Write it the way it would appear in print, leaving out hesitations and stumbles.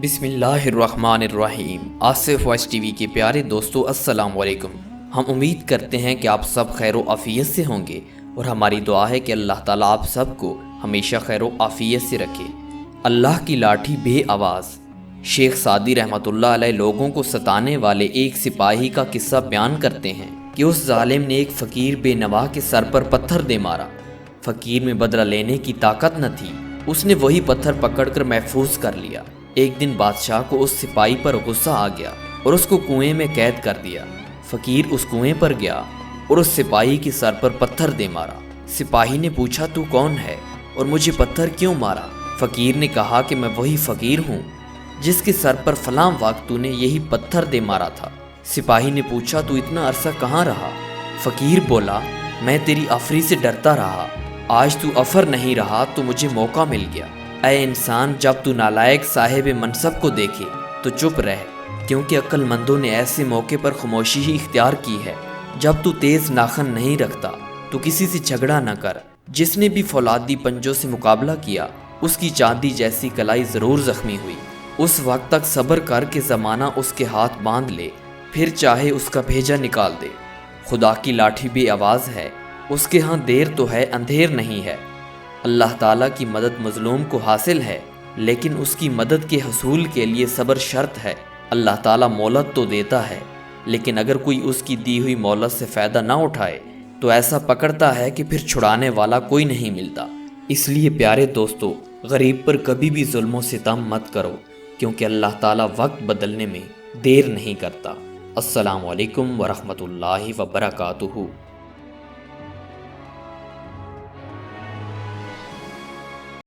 بسم اللہ الرحمن الرحیم۔ آصف وائس ٹی وی کے پیارے دوستو، السلام علیکم۔ ہم امید کرتے ہیں کہ آپ سب خیر و عافیت سے ہوں گے، اور ہماری دعا ہے کہ اللہ تعالیٰ آپ سب کو ہمیشہ خیر و عافیت سے رکھے۔ اللہ کی لاٹھی بے آواز۔ شیخ سعدی رحمۃ اللہ علیہ لوگوں کو ستانے والے ایک سپاہی کا قصہ بیان کرتے ہیں کہ اس ظالم نے ایک فقیر بے نوا کے سر پر پتھر دے مارا۔ فقیر میں بدلہ لینے کی طاقت نہ تھی، اس نے وہی پتھر پکڑ کر محفوظ کر لیا۔ ایک دن بادشاہ کو اس سپاہی پر غصہ آ گیا اور اس کو کنویں میں قید کر دیا۔ فقیر اس کنویں پر گیا اور اس سپاہی کے سر پر پتھر دے مارا۔ سپاہی نے پوچھا، تو کون ہے اور مجھے پتھر کیوں مارا؟ فقیر نے کہا کہ میں وہی فقیر ہوں جس کے سر پر فلاں وقت تو نے یہی پتھر دے مارا تھا۔ سپاہی نے پوچھا، تو اتنا عرصہ کہاں رہا؟ فقیر بولا، میں تیری افری سے ڈرتا رہا، آج تو افر نہیں رہا تو مجھے موقع مل گیا۔ اے انسان، جب تو نالائق صاحب منصب کو دیکھے تو چپ رہ، کیونکہ عقل مندوں نے ایسے موقع پر خاموشی ہی اختیار کی ہے۔ جب تو تیز ناخن نہیں رکھتا تو کسی سے جھگڑا نہ کر۔ جس نے بھی فولادی پنجوں سے مقابلہ کیا، اس کی چاندی جیسی کلائی ضرور زخمی ہوئی۔ اس وقت تک صبر کر کے زمانہ اس کے ہاتھ باندھ لے، پھر چاہے اس کا بھیجا نکال دے۔ خدا کی لاٹھی بے آواز ہے، اس کے ہاں دیر تو ہے، اندھیر نہیں ہے۔ اللہ تعالیٰ کی مدد مظلوم کو حاصل ہے، لیکن اس کی مدد کے حصول کے لیے صبر شرط ہے۔ اللہ تعالیٰ مہلت تو دیتا ہے، لیکن اگر کوئی اس کی دی ہوئی مہلت سے فائدہ نہ اٹھائے تو ایسا پکڑتا ہے کہ پھر چھڑانے والا کوئی نہیں ملتا۔ اس لیے پیارے دوستو، غریب پر کبھی بھی ظلم و ستم مت کرو، کیونکہ اللہ تعالیٰ وقت بدلنے میں دیر نہیں کرتا۔ السلام علیکم ورحمۃ اللہ وبرکاتہ۔